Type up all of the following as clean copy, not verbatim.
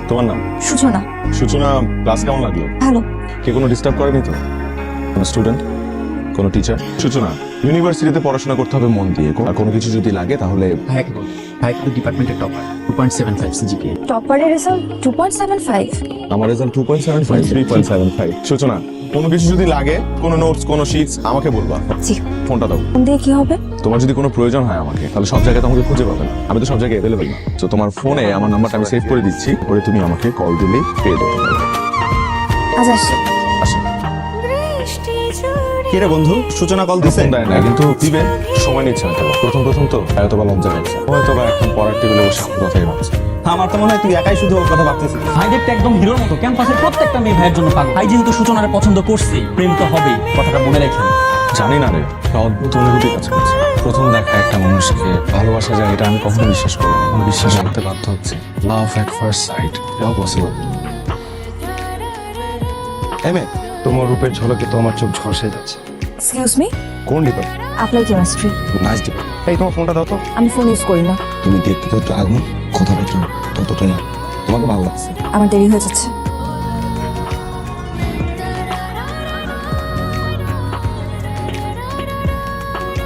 তোমার নাম? সূচনা। সূচনা, ক্লাস কেমন লাগলো? ভালো। কে কোনো ডিস্টার্ব করেনি তো? কোনো স্টুডেন্ট, কোনো টিচার? সূচনা, ইউনিভার্সিটিতে পড়াশোনা করতে হবে মন দিয়ে, আর কোনো কিছু যদি লাগে তাহলে ভাই কিন্তু ডিপার্টমেন্টের টপার 2.75 জিপিএ। টপারের রেজাল্ট 2.75। আমার রেজাল্ট 2.75, 3.75। সূচনা, কোনো কিছু যদি লাগে, কোনো নোটস, কোনো শিটস, আমাকে বলবা। জি। ফোনটা দাও। ফোন দিয়ে কি হবে? তোমার যদি কোনো প্রয়োজন হয় আমাকে, তাহলে সব জায়গায় আমাকে খুঁজে পাবে না, আমি তো সব জায়গায় অ্যাভেলেবল না। তো তোমার ফোনে আমার নাম্বারটা আমি সেভ করে দিচ্ছি, পরে তুমি আমাকে কল দিলেই পেয়ে দেবো। আজ আসি। আসো। কে রে বন্ধু, সূচনা কল দিছে? ফোন দেয় না, কিন্তু দিবে, সময় নিচ্ছে হয়তো। প্রথম তো হয়তোবা লজ্জা লাগছে, হয়তোবা এখন পড়ার টেবিলে বসে আমার কথাই ভাবছে। আমার তো মনে হয় তুই একাই শুধু ওর কথা ভাবতেছিস। ভাই দেখতে একদম হিরোর মতো, ক্যাম্পাসের প্রত্যেকটা মেয়ে ভাইয়ের জন্য পাগল। ভাই যেহেতু সূচনারে পছন্দ করছে, প্রেম তো হবেই, কথাটা মনে রাখেন। জানি না রে, একটা অদ্ভুত অনুভূতি কাজ করছে। প্রথম দেখা একটা মানুষকে ভালোবাসা যায়, এটা আমি কখনো বিশ্বাস করি না। আমি বিশ্বাস করতে বাধ্য হচ্ছে। লাভ এট ফার্স্ট সাইট, এটাও পসিবল। এমএ, তোমার রূপের ঝলকে তো আমার চোখ ঝলসে যাচ্ছে। এক্সকিউজ মি, কোন department? Apply chemistry. Nice department. এই তোমার ফোনটা দাও তো। আমি ফোন ইউজ করি না। তুমি দেখতে তো একটু আগুন, কথাটা একটু ততটাই না। তোমাকে ভালো লাগছে। আমার দেরি হয়ে যাচ্ছে।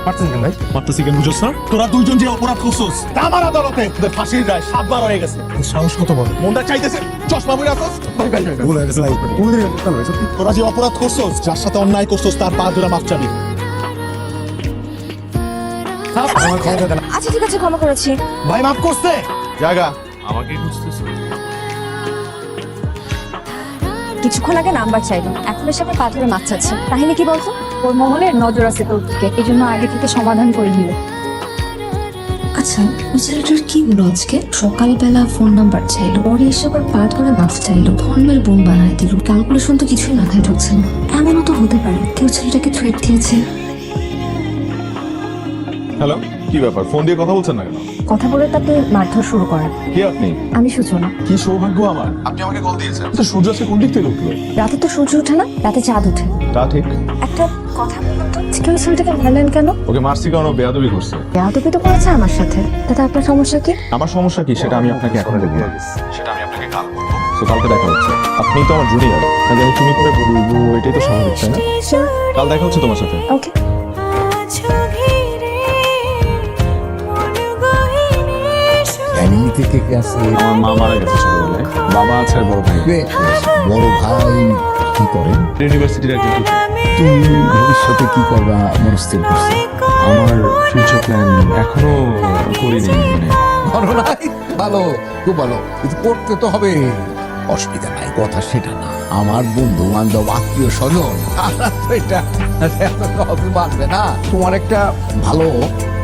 পারছেন কেন ভাই? মারতেছি কেন বুঝছ স্যার? তোরা দুইজন যে অপরাধ করছস আমার আদালতে তোদের ফাঁসির রায় 7 বার হয়ে গেছে। সাহস কত বড়? মনটা চাইতেছে চশমা পরে আসছ। ভুল হয়ে গেছে ভাই। সত্যি। তোরা যে অপরাধ করছস, যার সাথে অন্যায় করছস, তার পা ধরে মাপ চাবি। আমার ক্ষমতা দেন। আচ্ছা ঠিক আছে, ক্ষমা করেছি। ভাই মাফ করছে। জায়গা আমাকে খুঁজতেছ? কিছুক্ষণ আগে নাম্বার চাইলো, এখন এসে আবার পাথরে মাছ চাচ্ছে। কাহিনী কি বলতো? ওর মহলের নজর আছে তোর দিকে, এই জন্য আগে থেকে সমাধান করে নিল। আচ্ছা, ওই ছেলেটার কি হলো আজকে? সকালবেলা ফোন নাম্বার চাইলো, পরে এসে আবার পা ধরে মাফ চাইলো, ফর্মের বোন বানায় দিল। ক্যালকুলেশন তো কিছুই মাথায় ঢুকছে না। এমনও তো হতে পারে কেউ ছেলেটাকে থ্রেট দিয়েছে। হ্যালো, কি ব্যাপার? ফোন দিয়ে কথা বলছেন না কেন? কথা বলে তাকে মারধর শুরু করে। কি আপনি? আমি সূচনা। কি সৌভাগ্য আমার, আপনি আমাকে কল দিয়েছেন। তো সূর্য আজকে কোন দিক থেকে উঠলো? রাতে তো সূর্য ওঠে না, রাতে চাঁদ ওঠে। তা ঠিক। একটা কথা বলুন তো, কেউ ছেলেটাকে মারলেন কেন? ওকে মারছি কারণ ও বেয়াদবি করছে। বেয়াদবি তো করেছে আমার সাথে, তাতে আপনার সমস্যা কি? আমার সমস্যা কি সেটা আমি আপনাকে এখন বলবো না। সেটা আমি আপনাকে কাল বলবো। তো কালকে দেখা হচ্ছে। আপনি তো আমার জুনিয়র, কাজে আমি তুমি করে বলবো, এটাই তো স্বাভাবিক, তাই না? কাল দেখা হচ্ছে তোমার সাথে। ওকে। ফ্যামিলিতে কে কে আছে? আমার মা মারা গেছে ছোটবেলায়, বাবা আছে আর বড় ভাই। বড় ভাই কি করেন? ইউনিভার্সিটির একজন টিচার। তুমি ভবিষ্যতে কি করবা মনস্থির করছো? আমার ফিউচার প্ল্যান এখনো করিনি, মানে ভালো নাই? ভালো, খুব ভালো, কিন্তু করতে তো হবে। অসুবিধা নাই, কথা সেটা না। আমার বন্ধু বান্ধব আত্মীয় স্বজন এটা সহজে মানবে না। তোমার একটা ভালো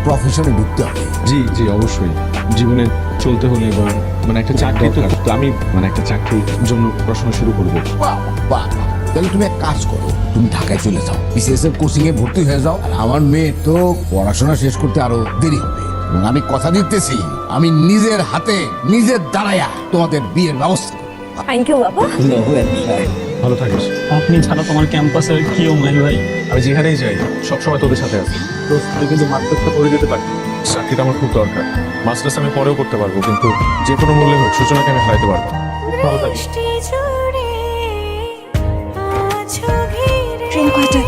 প্রফেশনে ঢুকতে হবে। জি জি অবশ্যই। জীবনে চলতে হলে এবং মানে একটা চাকরি তো, তো আমি মানে একটা চাকরির জন্য পড়াশোনা শুরু করবো। বাহ বাহ, তাহলে তুমি এক কাজ করো, তুমি ঢাকায় চলে যাও, বিসিএস এর কোচিং এ ভর্তি হয়ে যাও। আর আমার মেয়ে তো পড়াশোনা শেষ করতে আরো দেরি হবে, এবং আমি কথা দিতেছি আমি নিজের হাতে নিজের দাঁড়ায়া তোমাদের বিয়ের ব্যবস্থা করবো। থ্যাংক ইউ বাবা। ভালো থাকিস। আপনি ছাড়া তোমার ক্যাম্পাসের কি মাইল ভাই? আমি যেখানেই যাই সবসময় তোদের সাথে আছি। তো তুই কিন্তু মাস্টার্সটা করে দিতে পারি। চাকরিটা আমার খুব দরকার। মাস্টার্স আমি পরেও করতে পারবো, কিন্তু যে কোনো মূল্যে হোক সূচনাকে আমি হারাইতে পারবো। ভালো থাকিস। ট্রেন কয়টায়?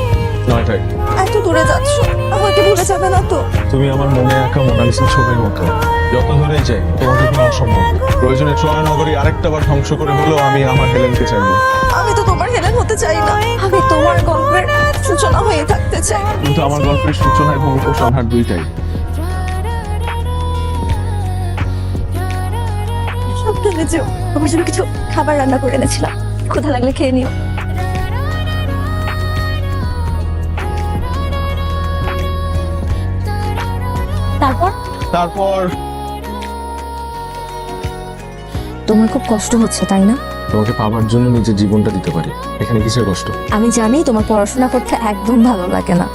9টায়। এত দূরে যাচ্ছ, আমাকে ভুলে যাবে না তো? তুমি আমার মনে একা মোনালিসা ছবির মতো। যত দূরেই যাই তোমাকে কোনো অসম্ভব। প্রয়োজনে ট্রয় নগরী আরেকটা বার ধ্বংস করে হলেও আমি আমার হেলেনকে চাইবো। আমি তো তোমার হেলেন হতে চাই না, আমি তোমার গল্পের সূচনা হয়ে থাকতে চাই। কিন্তু আমার গল্পের সূচনা এবং উপসংহার দুইটাই। সাবধানে যেও, আমার জন্য কিছু খাবার রান্না করে এনেছিলাম, ক্ষুধা লাগলে খেয়ে নিও। তারপর তোমার খুব কষ্ট হচ্ছে তাই না? তোমাকে পাওয়ার জন্য নিজের জীবনটা দিতে পারি, এখানে কিসের কষ্ট? আমি জানি তোমার পড়াশোনা করতে একদম ভালো লাগে না।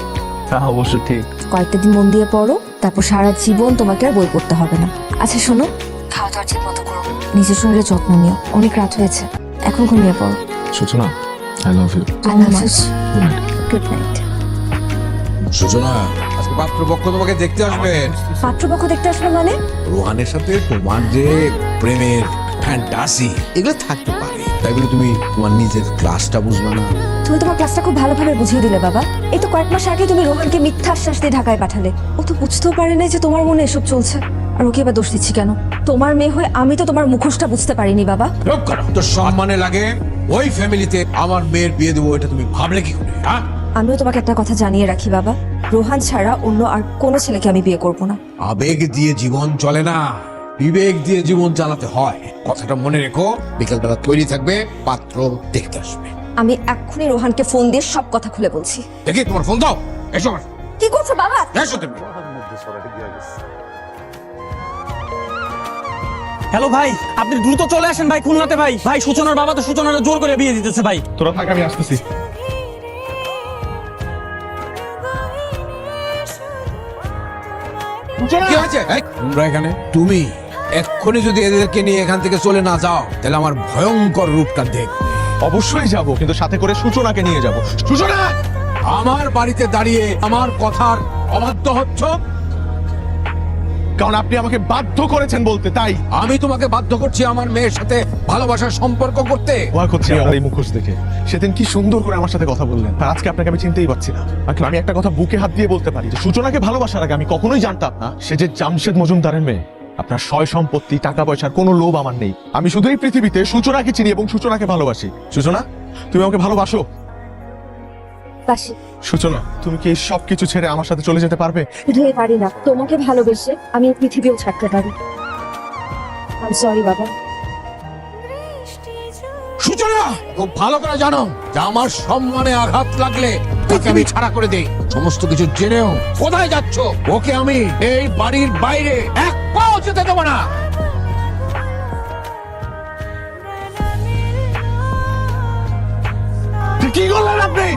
তা অবশ্য ঠিক। কয়েকটা দিন মন দিয়ে পড়ো, তারপর সারা জীবন তোমাকে আর বই পড়তে হবে না। আচ্ছা শোনো, খাওয়া দাওয়া ঠিক মতো করো, নিজের শরীরের যত্ন নিও। অনেক রাত হয়েছে, এখন ঘুমিয়ে পড়ো। সূচনা, আই লাভ ইউ। আল্লাহ হাফেজ। Good night. সূচনা, আজকে পাত্রপক্ষ তোমাকে দেখতে আসবে। পাত্রপক্ষ দেখতে আসবে মানে? রোহানের সাথে তোমার যে প্রেমের ফ্যান্টাসি এগুলো থাকতে পারে, তাই বলে তুমি তোমার নিজের ক্লাসটা বুঝবে না? তুমি তোমার ক্লাসটা খুব ভালোভাবে বুঝিয়ে দিলে বাবা। এই তো কয়েক মাস আগে তুমি রোহানকে মিথ্যা আশ্বাস দিয়ে ঢাকায় পাঠালে। ও তো বুঝতেও পারে না যে তোমার মনে এসব চলছে। আর ওকে এবার দোষ দিচ্ছি কেন? তোমার মেয়ে হয়ে আমি তো তোমার মুখোশটা বুঝতে পারিনি বাবা। চুপ করো। তো সম্মানে লাগে ওই ফ্যামিলিতে আমার মেয়ের বিয়ে দেবো, এটা তুমি ভাবলে কি করে? হ্যাঁ, আমিও তোমাকে একটা কথা জানিয়ে রাখি বাবা, রোহান ছাড়া অন্য আর কোনো ছেলেকে আমি বিয়ে করব না। আবেগ দিয়ে জীবন চলে না, বিবেক দিয়ে জীবন চালাতে হয়। কথাটা মনে রেখো। বিকেলবেলা তৈরি থাকবে, পাত্র দেখতে আসবে। আমি এক্ষুনি রোহানকে ফোন দিয়ে সব কথা খুলে বলছি। দেখি তোমার ফোন দাও। এসো আমার। কি করছো বাবা? এসো তুমি। হ্যালো ভাই, আপনি দ্রুত চলে আসেন ভাই খুলনাতে। ভাই ভাই সূচনার বাবা তো সূচনার জোর করে বিয়ে দিতেছে ভাই। তোরা থাক, আমি আসতেছি। কি হয়েছে? এই, তোমরা এখানে? তুমি এক্ষুনি যদি এদেরকে নিয়ে এখান থেকে চলে না যাও, তাহলে আমার ভয়ঙ্কর রূপটা দেখবে। অবশ্যই যাব, কিন্তু সাথে করে সূচনাকে নিয়ে যাব। সূচনা, আমার বাড়িতে দাঁড়িয়ে আমার কথার অবাধ্য হচ্ছ। কারণ আপনি আমাকে বাধ্য করেছেন বলতে, তাই আমি তোমাকে বাধ্য করছি আমার মেয়ের সাথে ভালোবাসার সম্পর্ক করতে। ভয় করছি আপনার এই মুখোশ দেখে। সেদিন কি সুন্দর করে আমার সাথে কথা বললেন, আর আজকে আপনাকে আমি চিনতেই পারছি না। আঙ্কেল, আমি একটা কথা বুকে হাত দিয়ে বলতে পারি যে সূচনাকে ভালোবাসার আগে আমি কখনোই জানতাম না সে যে জামশেদ মজুমদারের মেয়ে। আপনার সয় সম্পত্তি, টাকা পয়সার কোনো লোভ আমার নেই। আমি শুধু এই পৃথিবীতে সূচনাকে চিনি এবং সূচনাকে ভালোবাসি। সূচনা, তুমি আমাকে ভালোবাসো? বাসি। সূচনা, তুমি কি এই সব কিছু ছেড়ে আমার সাথে চলে যেতে পারবে? শুধু পারি না, তোমাকে ভালোবেসে আমি এই পৃথিবীও ছাড়তে পারি। আই সরি বাবা। সূচনা, খুব ভালো করে জানো যে আমার সম্মানে আঘাত লাগলে ওকে আমি ছাড়া করে দেই। সমস্ত কিছু জেনেও কোথায় যাচ্ছ? ওকে আমি এই বাড়ির বাইরে এক পাও যেতে দেবো না। কি করলেন আপনি?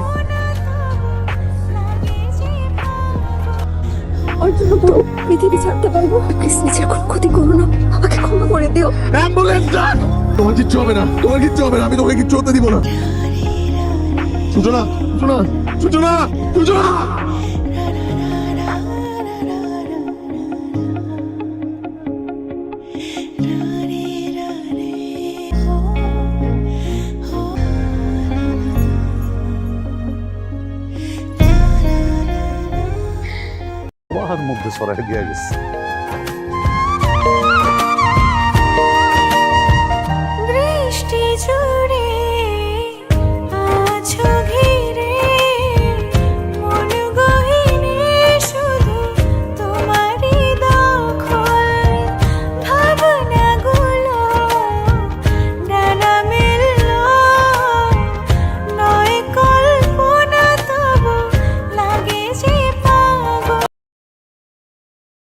ওর জন্য পুরো পৃথিবী ছাড়তে পারবো। প্লিজ নিজের কোনো ক্ষতি করো না, আমাকে ক্ষমা করে দিও। অ্যাম্বুলেন্স ডাক। তোমার কিচ্ছু হবে না, তোমার কিচ্ছু হবে না, আমি তোমাকে কিচ্ছু হতে দিব না। সূচনা, সূচনা, সূচনা, সূচনা। মধ্যে সরাই দিয়া গেছে।